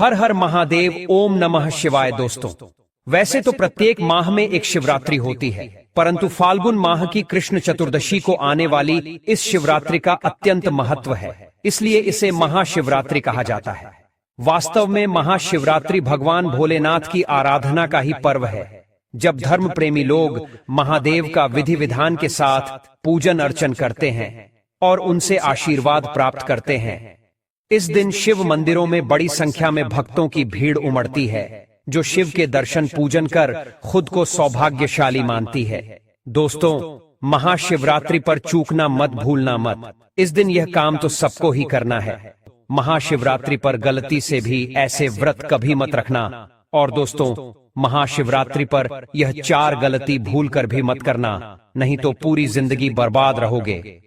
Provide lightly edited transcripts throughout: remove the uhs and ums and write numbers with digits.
हर हर महादेव, ओम नमः शिवाय। दोस्तों, वैसे तो प्रत्येक माह में एक शिवरात्रि होती है, परंतु फाल्गुन माह की कृष्ण चतुर्दशी को आने वाली इस शिवरात्रि का अत्यंत महत्व है, इसलिए इसे महाशिवरात्रि कहा जाता है। वास्तव में महाशिवरात्रि भगवान भोलेनाथ की आराधना का ही पर्व है, जब धर्म प्रेमी लोग महादेव का विधि विधान के साथ पूजन अर्चन करते हैं और उनसे आशीर्वाद प्राप्त करते हैं। इस दिन शिव मंदिरों में बड़ी संख्या में भक्तों की भीड़ उमड़ती है, जो शिव के दर्शन पूजन कर खुद को सौभाग्यशाली मानती है। दोस्तों, महाशिवरात्रि पर चूकना मत, भूलना मत। इस दिन यह काम तो सबको ही करना है। महाशिवरात्रि पर गलती से भी ऐसे व्रत कभी मत रखना। और दोस्तों, महाशिवरात्रि पर यह 4 गलती भूल कर भी मत करना, नहीं तो पूरी जिंदगी बर्बाद रहोगे।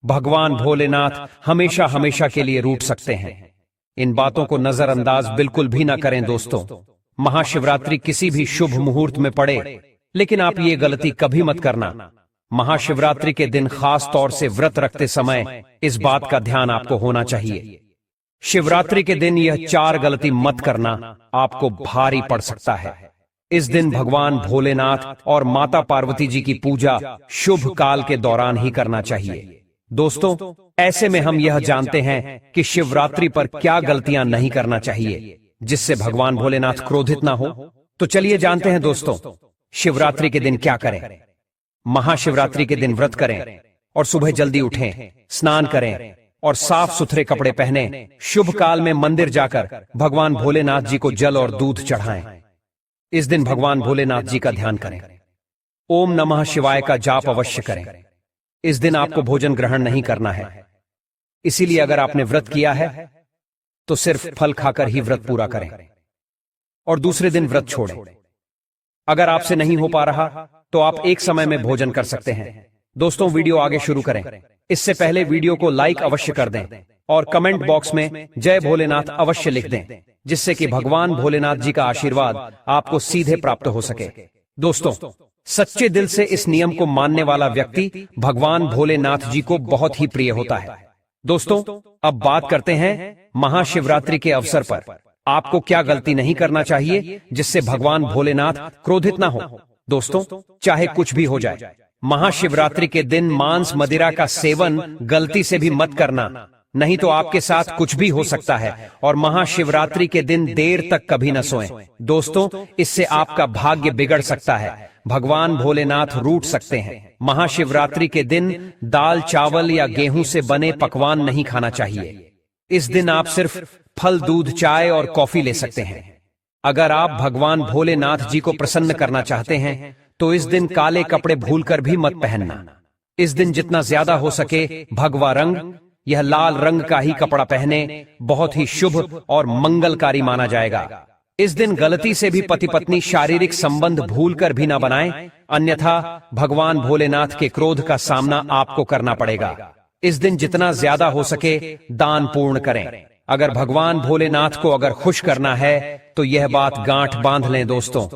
भगवान भोलेनाथ हमेशा हमेशा के लिए रूठ सकते हैं। इन बातों को नजरअंदाज बिल्कुल भी ना करें। दोस्तों, महाशिवरात्रि किसी भी शुभ मुहूर्त में पड़े, लेकिन आप ये गलती कभी मत करना। महाशिवरात्रि के दिन खास तौर से व्रत रखते समय इस बात का ध्यान आपको होना चाहिए। शिवरात्रि के दिन यह 4 गलती मत करना, आपको भारी पड़ सकता है। इस दिन भगवान भोलेनाथ और माता पार्वती जी की पूजा शुभ काल के दौरान ही करना चाहिए। दोस्तों, ऐसे में हम यह जानते हैं कि शिवरात्रि पर क्या गलतियां नहीं करना चाहिए, जिससे भगवान भोलेनाथ क्रोधित ना हो। तो चलिए जानते हैं दोस्तों, शिवरात्रि के दिन क्या करें। महाशिवरात्रि के दिन व्रत करें और सुबह जल्दी उठें, स्नान करें और साफ सुथरे कपड़े पहने। शुभ काल में मंदिर जाकर भगवान भोलेनाथ जी को जल और दूध चढ़ाएं। इस दिन भगवान भोलेनाथ जी का ध्यान करें। ओम नमः शिवाय का जाप अवश्य करें। इस दिन आपको भोजन ग्रहण नहीं करना है, इसीलिए अगर आपने व्रत किया है तो सिर्फ फल खाकर ही व्रत पूरा करें और दूसरे दिन व्रत छोड़ें। अगर आपसे नहीं हो पा रहा तो आप एक समय में भोजन कर सकते हैं। दोस्तों, वीडियो आगे शुरू करें, इससे पहले वीडियो को लाइक अवश्य कर दें और कमेंट बॉक्स में जय भोलेनाथ अवश्य लिख दें, जिससे कि भगवान भोलेनाथ जी का आशीर्वाद आपको सीधे प्राप्त हो सके। दोस्तों, सच्चे दिल से इस नियम को मानने वाला व्यक्ति भगवान भोलेनाथ जी को बहुत ही प्रिय होता है। दोस्तों, अब बात करते हैं महाशिवरात्रि के अवसर पर आपको क्या गलती नहीं करना चाहिए, जिससे भगवान भोलेनाथ क्रोधित ना हो। दोस्तों, चाहे कुछ भी हो जाए, महाशिवरात्रि के दिन मांस मदिरा का सेवन गलती से भी मत करना, नहीं तो आपके साथ कुछ भी हो सकता है और महाशिवरात्रि के दिन देर तक कभी न सोएं। दोस्तों, इससे आपका भाग्य बिगड़ सकता है, भगवान भोलेनाथ रूठ सकते हैं। महाशिवरात्रि के दिन दाल, चावल या गेहूं से बने पकवान नहीं खाना चाहिए। इस दिन आप सिर्फ फल, दूध, चाय और कॉफी ले सकते हैं। अगर आप भगवान भोलेनाथ जी को प्रसन्न करना चाहते हैं तो इस दिन काले कपड़े भूलकर भी मत पहनना। इस दिन जितना ज्यादा हो सके भगवा रंग, यह लाल रंग का ही कपड़ा पहने, बहुत ही शुभ और मंगलकारी माना जाएगा। इस दिन गलती से भी पति पत्नी शारीरिक संबंध भूलकर भी ना बनाएं, अन्यथा भगवान भोलेनाथ के क्रोध का सामना आपको करना पड़ेगा। इस दिन जितना ज्यादा हो सके दान पूर्ण करें। अगर भगवान भोलेनाथ को अगर खुश करना है तो यह बात गांठ बांध लें। दोस्तों,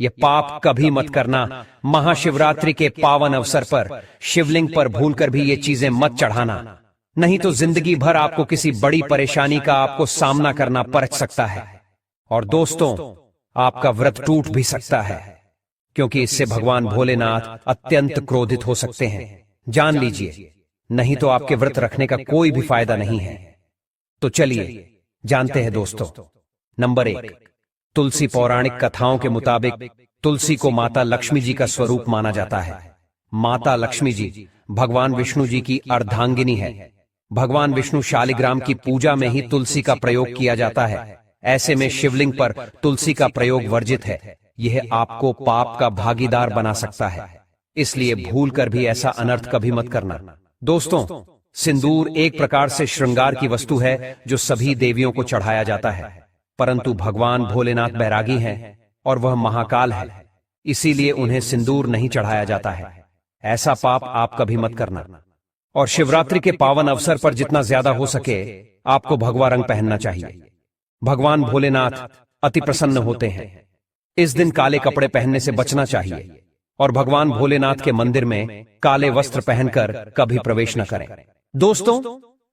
यह पाप कभी मत करना। महाशिवरात्रि के पावन अवसर पर शिवलिंग पर भूलकर भी ये चीजें मत चढ़ाना, नहीं तो जिंदगी भर आपको किसी बड़ी परेशानी का आपको सामना करना पड़ सकता है। और दोस्तों, आपका व्रत टूट भी सकता है, क्योंकि इससे भगवान भोलेनाथ अत्यंत क्रोधित हो सकते हैं। जान लीजिए, नहीं तो आपके व्रत रखने का कोई भी फायदा नहीं है। तो चलिए जानते हैं दोस्तों। नंबर 1, तुलसी। पौराणिक कथाओं के मुताबिक तुलसी को माता लक्ष्मी जी का स्वरूप माना जाता है। माता लक्ष्मी जी भगवान विष्णु जी की अर्धांगिनी है। भगवान विष्णु शालिग्राम की पूजा में ही तुलसी का प्रयोग किया जाता है। ऐसे में शिवलिंग पर तुलसी का प्रयोग वर्जित है। यह आपको पाप का भागीदार बना सकता है, इसलिए भूल कर भी ऐसा अनर्थ कभी मत करना। दोस्तों, सिंदूर एक प्रकार से श्रृंगार की वस्तु है जो सभी देवियों को चढ़ाया जाता है, परंतु भगवान भोलेनाथ बैरागी हैं और वह महाकाल है, इसीलिए उन्हें सिंदूर नहीं चढ़ाया जाता है। ऐसा पाप आप कभी मत करना। और शिवरात्रि के पावन अवसर पर जितना ज्यादा हो सके आपको भगवा रंग पहनना चाहिए। भगवान भोलेनाथ अति प्रसन्न होते हैं। इस दिन काले कपड़े पहनने से बचना चाहिए और भगवान भोलेनाथ के मंदिर में काले वस्त्र पहनकर कभी प्रवेश न करें। दोस्तों,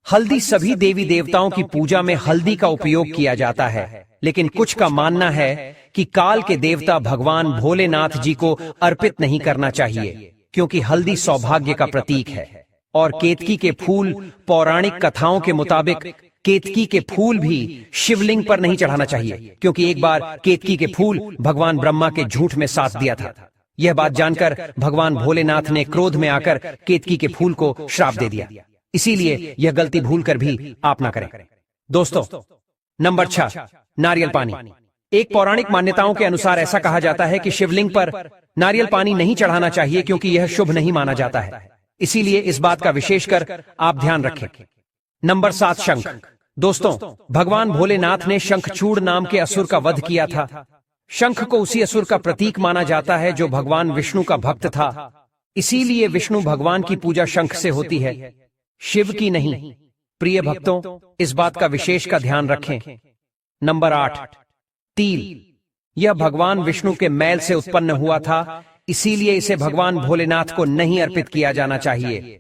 हल्दी सभी देवी देवताओं की पूजा में हल्दी का उपयोग किया जाता है, लेकिन कुछ का मानना है कि काल के देवता भगवान भोलेनाथ जी को अर्पित नहीं करना चाहिए, क्योंकि हल्दी सौभाग्य का प्रतीक है। और केतकी के फूल, पौराणिक कथाओं के मुताबिक केतकी के फूल भी शिवलिंग पर नहीं चढ़ाना चाहिए, क्योंकि एक बार केतकी के फूल भगवान ब्रह्मा के झूठ में साथ दिया था। यह बात जानकर भगवान भोलेनाथ ने क्रोध में आकर केतकी के फूल को श्राप दे दिया। इसीलिए यह गलती भूलकर भी आप ना करें। दोस्तों, नंबर 6, नारियल पानी। एक पौराणिक मान्यताओं के अनुसार ऐसा कहा जाता है कि शिवलिंग पर नारियल पानी नहीं चढ़ाना चाहिए, क्योंकि यह शुभ नहीं माना जाता है। इसीलिए इस बात का विशेषकर आप ध्यान रखें। नंबर 7, शंख। दोस्तों, भगवान भोलेनाथ ने शंखचूड़ नाम के असुर का वध किया था। शंख को उसी असुर का प्रतीक माना जाता है जो भगवान विष्णु का भक्त था। इसीलिए विष्णु भगवान की पूजा शंख से होती है, शिव की नहीं। प्रिय भक्तों, इस बात का विशेष का ध्यान रखें। नंबर 8, तिल। यह भगवान विष्णु के मैल से उत्पन्न हुआ था, इसीलिए इसे भगवान भोलेनाथ को नहीं अर्पित किया जाना चाहिए।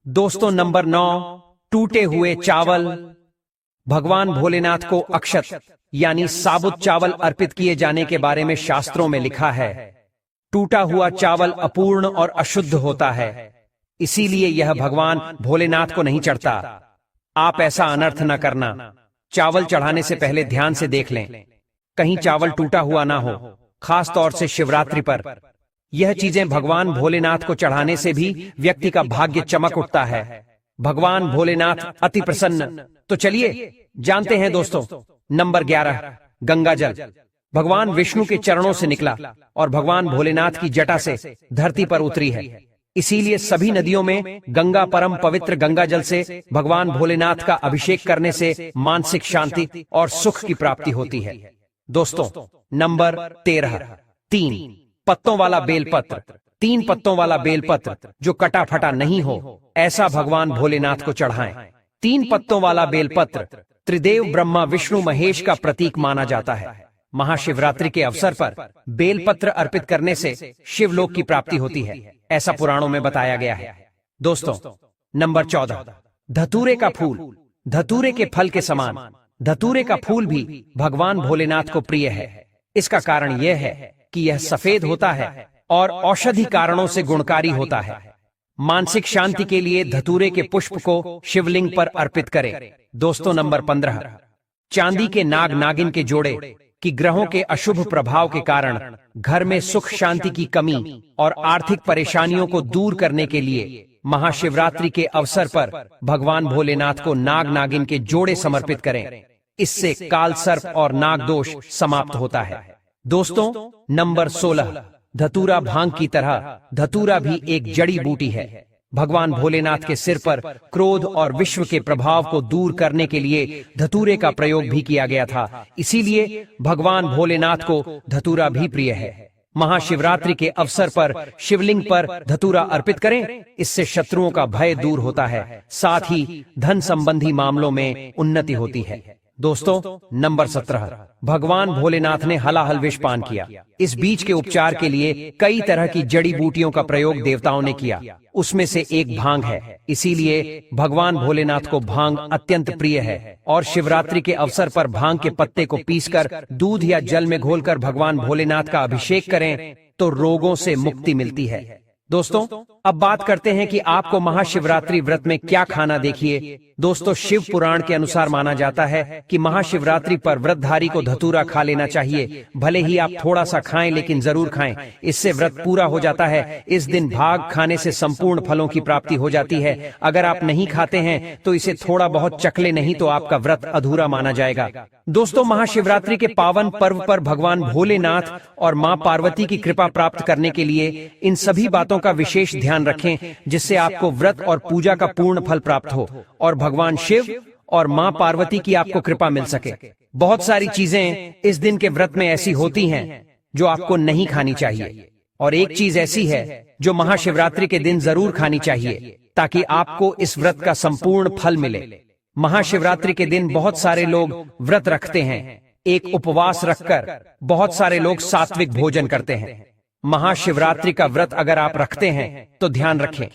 दोस्तों, नंबर 9, टूटे हुए चावल। भगवान भोलेनाथ को अक्षत यानी साबुत चावल अर्पित किए जाने के बारे में शास्त्रों में लिखा है। टूटा हुआ चावल अपूर्ण और अशुद्ध होता है, इसीलिए यह भगवान भोलेनाथ को नहीं चढ़ता। आप ऐसा अनर्थ न करना। चावल चढ़ाने से पहले ध्यान से देख लें, कहीं चावल टूटा हुआ ना हो, खास तौर से शिवरात्रि पर। यह चीजें भगवान भोलेनाथ को चढ़ाने से भी व्यक्ति का भाग्य चमक उठता है। भगवान भोलेनाथ अति प्रसन्न। तो चलिए जानते हैं दोस्तों। नंबर 11, गंगा जल। भगवान विष्णु के चरणों से निकला और भगवान भोलेनाथ की जटा से धरती पर उतरी है। इसीलिए सभी नदियों में गंगा परम पवित्र गंगा जल से भगवान भोलेनाथ का अभिषेक करने से मानसिक शांति और सुख की प्राप्ति होती है। दोस्तों, नंबर 13, 3 पत्तों वाला बेलपत्र। 3 पत्तों वाला बेलपत्र जो कटा फटा नहीं हो, ऐसा भगवान भोलेनाथ को चढ़ाएं। 3 पत्तों वाला बेलपत्र त्रिदेव ब्रह्मा विष्णु महेश का प्रतीक माना जाता है। महाशिवरात्रि के अवसर पर बेलपत्र अर्पित करने से शिवलोक की प्राप्ति होती है, ऐसा पुराणों में बताया गया है। दोस्तों, नंबर 14, धतूरे का फूल। धतूरे के फल के समान धतूरे का फूल भी भगवान भोलेनाथ को प्रिय है। इसका कारण यह है कि यह सफेद होता है और औषधि कारणों से गुणकारी होता है। मानसिक शांति के लिए धतूरे के पुष्प को शिवलिंग पर अर्पित करें। दोस्तों, नंबर 15, चांदी के नाग नागिन के जोड़े कि ग्रहों के अशुभ प्रभाव के कारण घर में सुख शांति की कमी और आर्थिक परेशानियों को दूर करने के लिए महाशिवरात्रि के अवसर पर भगवान भोलेनाथ को नाग नागिन के जोड़े समर्पित करें। इससे काल सर्प और नाग दोष समाप्त होता है। दोस्तों, नंबर 16, धतूरा। भांग की तरह धतूरा भी एक जड़ी बूटी है। भगवान भोलेनाथ के सिर पर क्रोध और विश्व के प्रभाव को दूर करने के लिए धतूरे का प्रयोग भी किया गया था। इसीलिए भगवान भोलेनाथ को धतूरा भी प्रिय है। महाशिवरात्रि के अवसर पर शिवलिंग पर धतूरा अर्पित करें, इससे शत्रुओं का भय दूर होता है, साथ ही धन संबंधी मामलों में उन्नति होती है। दोस्तों, नंबर 17, भगवान भोलेनाथ ने हलाहल विष पान किया। इस बीज के उपचार के लिए कई तरह की जड़ी बूटियों का प्रयोग देवताओं ने किया, उसमें से एक भांग है। इसीलिए भगवान भोलेनाथ को भांग अत्यंत प्रिय है और शिवरात्रि के अवसर पर भांग के पत्ते को पीसकर दूध या जल में घोलकर भगवान भोलेनाथ का अभिषेक करें तो रोगों से मुक्ति मिलती है। दोस्तों, अब बात करते हैं कि आपको महाशिवरात्रि व्रत में क्या खाना। देखिए दोस्तों, शिव पुराण के अनुसार माना जाता है कि महाशिवरात्रि पर व्रतधारी को धतूरा खा लेना चाहिए। भले ही आप थोड़ा सा खाएं, लेकिन जरूर खाएं, इससे व्रत पूरा हो जाता है। इस दिन भाग खाने से संपूर्ण फलों की प्राप्ति हो जाती है। अगर आप नहीं खाते हैं तो इसे थोड़ा बहुत चखले, नहीं तो आपका व्रत अधूरा माना जाएगा। दोस्तों, महाशिवरात्रि के पावन पर्व पर भगवान भोलेनाथ और मां पार्वती की कृपा प्राप्त करने के लिए इन सभी बातों का विशेष ध्यान रखें, जिससे आपको व्रत और पूजा का पूर्ण फल प्राप्त हो और भगवान शिव और मां पार्वती की आपको कृपा मिल सके। बहुत सारी चीजें इस दिन के व्रत में ऐसी होती हैं जो आपको नहीं खानी चाहिए, और एक चीज ऐसी है जो महाशिवरात्रि के दिन जरूर खानी चाहिए, ताकि आपको इस व्रत का संपूर्ण फल मिले। महाशिवरात्रि के दिन बहुत सारे लोग व्रत रखते हैं। एक उपवास रखकर बहुत सारे लोग सात्विक भोजन करते हैं। महाशिवरात्रि का व्रत अगर आप रखते हैं तो ध्यान रखें,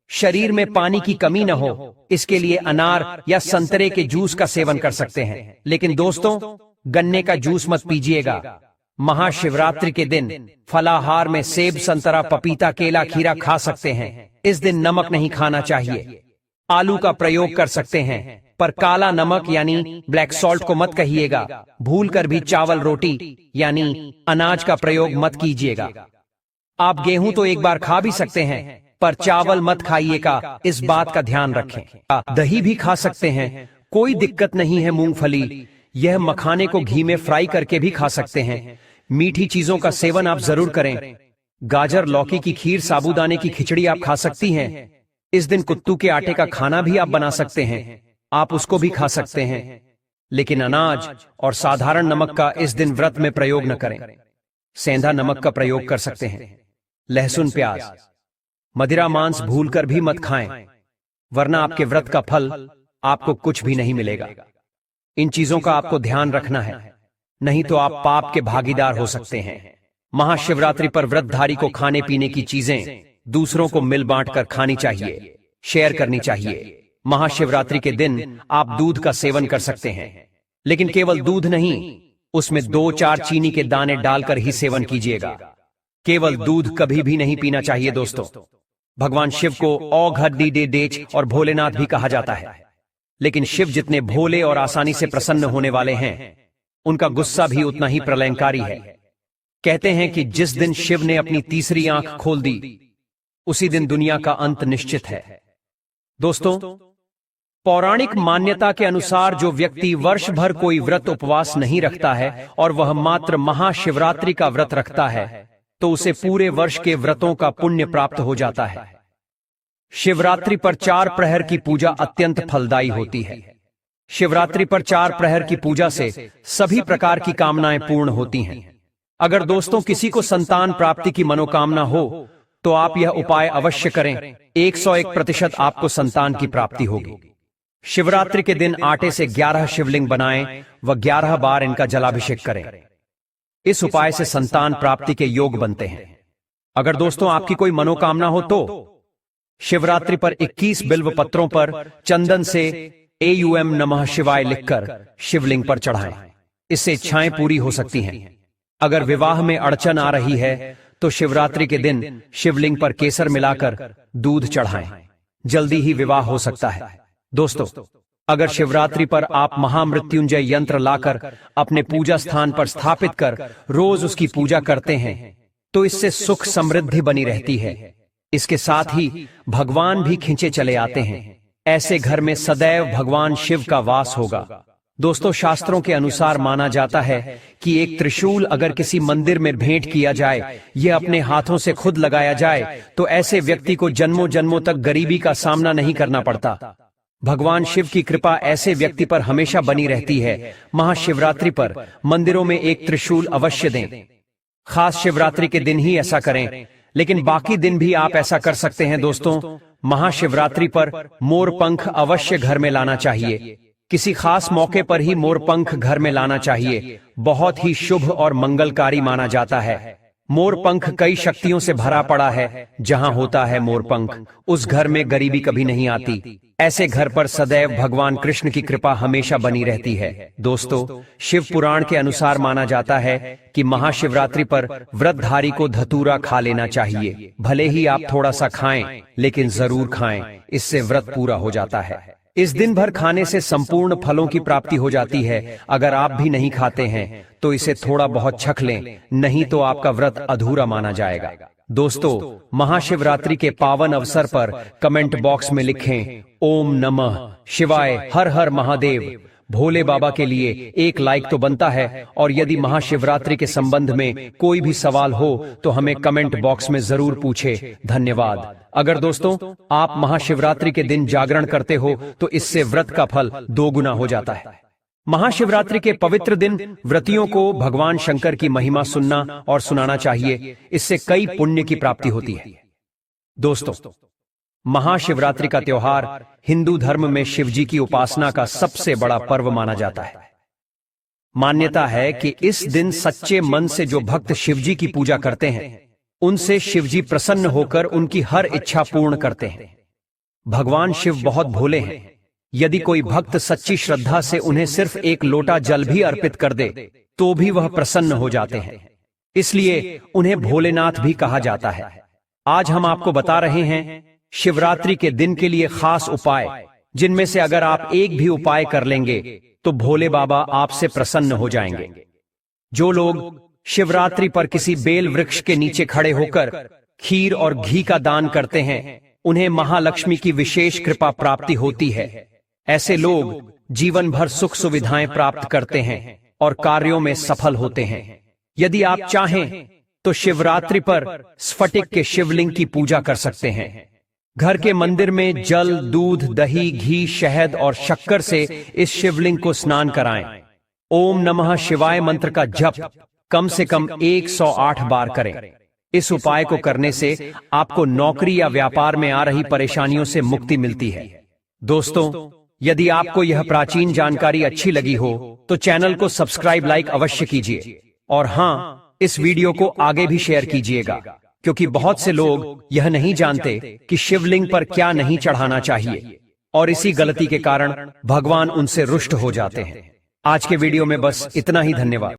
शरीर में पानी की कमी न हो, इसके लिए अनार या संतरे के जूस का सेवन कर सकते हैं। लेकिन दोस्तों, गन्ने का जूस मत पीजिएगा। महाशिवरात्रि के दिन फलाहार में सेब, संतरा, पपीता, केला, खीरा खा सकते हैं। इस दिन नमक नहीं खाना चाहिए। आलू का प्रयोग कर सकते हैं, पर काला नमक यानी ब्लैक सॉल्ट को मत कहिएगा। भूलकर भी चावल रोटी यानी अनाज का प्रयोग मत कीजिएगा। आप गेहूं तो एक बार खा भी सकते हैं, पर चावल मत खाइएगा, इस बात का ध्यान रखें। दही भी खा सकते हैं, कोई दिक्कत नहीं है। मूंगफली, यह मखाने को घी में फ्राई करके भी खा सकते हैं। मीठी चीजों का सेवन आप जरूर करें। गाजर, लौकी की खीर, साबूदाने की खिचड़ी आप खा सकती हैं। इस दिन कुत्तू के आटे का खाना भी आप बना सकते हैं, आप उसको भी खा सकते हैं। लेकिन अनाज और साधारण नमक का इस दिन व्रत में प्रयोग न करें। सेंधा नमक का प्रयोग कर सकते हैं। लहसुन, प्याज, मदिरा, मांस भूलकर भी मत खाएं, वरना आपके व्रत का फल आपको कुछ भी नहीं मिलेगा। इन चीजों का आपको ध्यान रखना है, नहीं तो आप पाप के भागीदार हो सकते हैं। महाशिवरात्रि पर व्रतधारी को खाने पीने की चीजें दूसरों को मिल बांट कर खानी चाहिए, शेयर करनी चाहिए। महाशिवरात्रि के दिन आप दूध का सेवन कर सकते हैं, लेकिन केवल दूध नहीं, उसमें 2-4 चीनी के दाने डालकर ही सेवन कीजिएगा। केवल दूध कभी भी नहीं पीना चाहिए। दोस्तों, भगवान शिव को औघडीडेच और भोलेनाथ भी कहा जाता है, लेकिन शिव जितने भोले और आसानी से प्रसन्न होने वाले हैं, उनका गुस्सा भी उतना ही प्रलयंकारी है। कहते हैं कि जिस दिन शिव ने अपनी तीसरी आंख खोल दी, उसी दिन दुनिया का अंत निश्चित है। दोस्तों, पौराणिक मान्यता के अनुसार जो व्यक्ति वर्ष भर कोई व्रत उपवास नहीं रखता है और वह मात्र महाशिवरात्रि का व्रत रखता है, तो उसे पूरे वर्ष के व्रतों का पुण्य प्राप्त हो जाता है। शिवरात्रि पर 4 प्रहर की पूजा अत्यंत फलदायी होती है। शिवरात्रि पर 4 प्रहर की पूजा से सभी प्रकार की कामनाएं पूर्ण होती हैं। अगर दोस्तों किसी को संतान प्राप्ति की मनोकामना हो, तो आप यह उपाय अवश्य करें। 101% आपको संतान की प्राप्ति होगी। शिवरात्रि के दिन आटे से 11 शिवलिंग बनाएं व 11 बार इनका जलाभिषेक करें। इस उपाय से संतान प्राप्ति के योग बनते हैं। अगर दोस्तों आपकी कोई मनोकामना हो, तो शिवरात्रि पर 21 बिल्व पत्रों पर चंदन से AUM नमः शिवाय लिखकर शिवलिंग पर चढ़ाएं। इससे इच्छाएं पूरी हो सकती हैं। अगर विवाह में अड़चन आ रही है, तो शिवरात्रि के दिन शिवलिंग पर केसर मिलाकर दूध चढ़ाएं, जल्दी ही विवाह हो सकता है। दोस्तों, अगर शिवरात्रि पर आप महामृत्युंजय यंत्र लाकर अपने पूजा स्थान पर स्थापित कर रोज उसकी पूजा करते हैं, तो इससे सुख समृद्धि बनी रहती है। इसके साथ ही भगवान भी खींचे चले आते हैं। ऐसे घर में सदैव भगवान शिव का वास होगा। दोस्तों, शास्त्रों के अनुसार माना जाता है कि एक त्रिशूल अगर किसी मंदिर में भेंट किया जाए, यह अपने हाथों से खुद लगाया जाए, तो ऐसे व्यक्ति को जन्मों जन्मों तक गरीबी का सामना नहीं करना पड़ता। भगवान शिव की कृपा ऐसे व्यक्ति पर हमेशा बनी रहती है। महाशिवरात्रि पर मंदिरों में एक त्रिशूल अवश्य दें। खास शिवरात्रि के दिन ही ऐसा करें, लेकिन बाकी दिन भी आप ऐसा कर सकते हैं। दोस्तों, महाशिवरात्रि पर मोरपंख अवश्य घर में लाना चाहिए। किसी खास मौके पर ही मोरपंख घर में लाना चाहिए। बहुत ही शुभ और मंगलकारी माना जाता है। मोरपंख कई शक्तियों से भरा पड़ा है। जहां होता है मोरपंख, उस घर में गरीबी कभी नहीं आती। ऐसे घर पर सदैव भगवान कृष्ण की कृपा हमेशा बनी रहती है। दोस्तों, शिव पुराण के अनुसार माना जाता है कि महाशिवरात्रि पर व्रतधारी को धतूरा खा लेना चाहिए। भले ही आप थोड़ा सा खाएं, लेकिन जरूर खाएं, इससे व्रत पूरा हो जाता है। इस दिन भर खाने से संपूर्ण फलों की प्राप्ति हो जाती है। अगर आप भी नहीं खाते हैं, तो इसे थोड़ा बहुत छक लें, नहीं तो आपका व्रत अधूरा माना जाएगा। दोस्तों, महाशिवरात्रि के पावन अवसर पर कमेंट बॉक्स में लिखें ओम नमः शिवाय, हर हर महादेव। भोले बाबा के लिए एक लाइक तो बनता है, और यदि महाशिवरात्रि के संबंध में कोई भी सवाल हो तो हमें कमेंट बॉक्स में जरूर पूछे। धन्यवाद। अगर दोस्तों आप महाशिवरात्रि के दिन जागरण करते हो, तो इससे व्रत का फल 2 गुना हो जाता है। महाशिवरात्रि के पवित्र दिन व्रतियों को भगवान शंकर की महिमा सुनना और सुनाना चाहिए। इससे कई पुण्य की प्राप्ति होती है। दोस्तों, महाशिवरात्रि का त्योहार हिंदू धर्म में शिवजी की उपासना का सबसे बड़ा पर्व माना जाता है। मान्यता है कि इस दिन सच्चे मन से जो भक्त शिवजी की पूजा करते हैं, उनसे शिवजी प्रसन्न होकर उनकी हर इच्छा पूर्ण करते हैं। भगवान शिव बहुत भोले हैं। यदि कोई भक्त सच्ची श्रद्धा से उन्हें सिर्फ एक लोटा जल भी अर्पित कर दे तो भी वह प्रसन्न हो जाते हैं। इसलिए उन्हें भोलेनाथ भी कहा जाता है। आज हम आपको बता रहे हैं शिवरात्रि के दिन के लिए खास उपाय, जिनमें से अगर आप एक भी उपाय कर लेंगे तो भोले बाबा आपसे प्रसन्न हो जाएंगे। जो लोग शिवरात्रि पर किसी बेल वृक्ष के नीचे खड़े होकर खीर और घी का दान करते हैं, उन्हें महालक्ष्मी की विशेष कृपा प्राप्ति होती है। ऐसे लोग जीवन भर सुख सुविधाएं प्राप्त करते हैं और कार्यों में सफल होते हैं। यदि आप चाहें तो शिवरात्रि पर स्फटिक के शिवलिंग की पूजा कर सकते हैं। घर के मंदिर में जल, दूध, दही, घी, शहद और शक्कर से इस शिवलिंग को स्नान कराएं। ओम नमः शिवाय मंत्र का जप कम से कम 108 बार करें। इस उपाय को करने से आपको नौकरी या व्यापार में आ रही परेशानियों से मुक्ति मिलती है। दोस्तों, यदि आपको यह प्राचीन जानकारी अच्छी लगी हो तो चैनल को सब्सक्राइब, लाइक अवश्य कीजिए और हां, इस वीडियो को आगे भी शेयर कीजिएगा, क्योंकि बहुत से लोग यह नहीं जानते कि शिवलिंग पर क्या नहीं चढ़ाना चाहिए और इसी गलती के कारण भगवान उनसे रुष्ट हो जाते हैं। आज के वीडियो में बस इतना ही। धन्यवाद।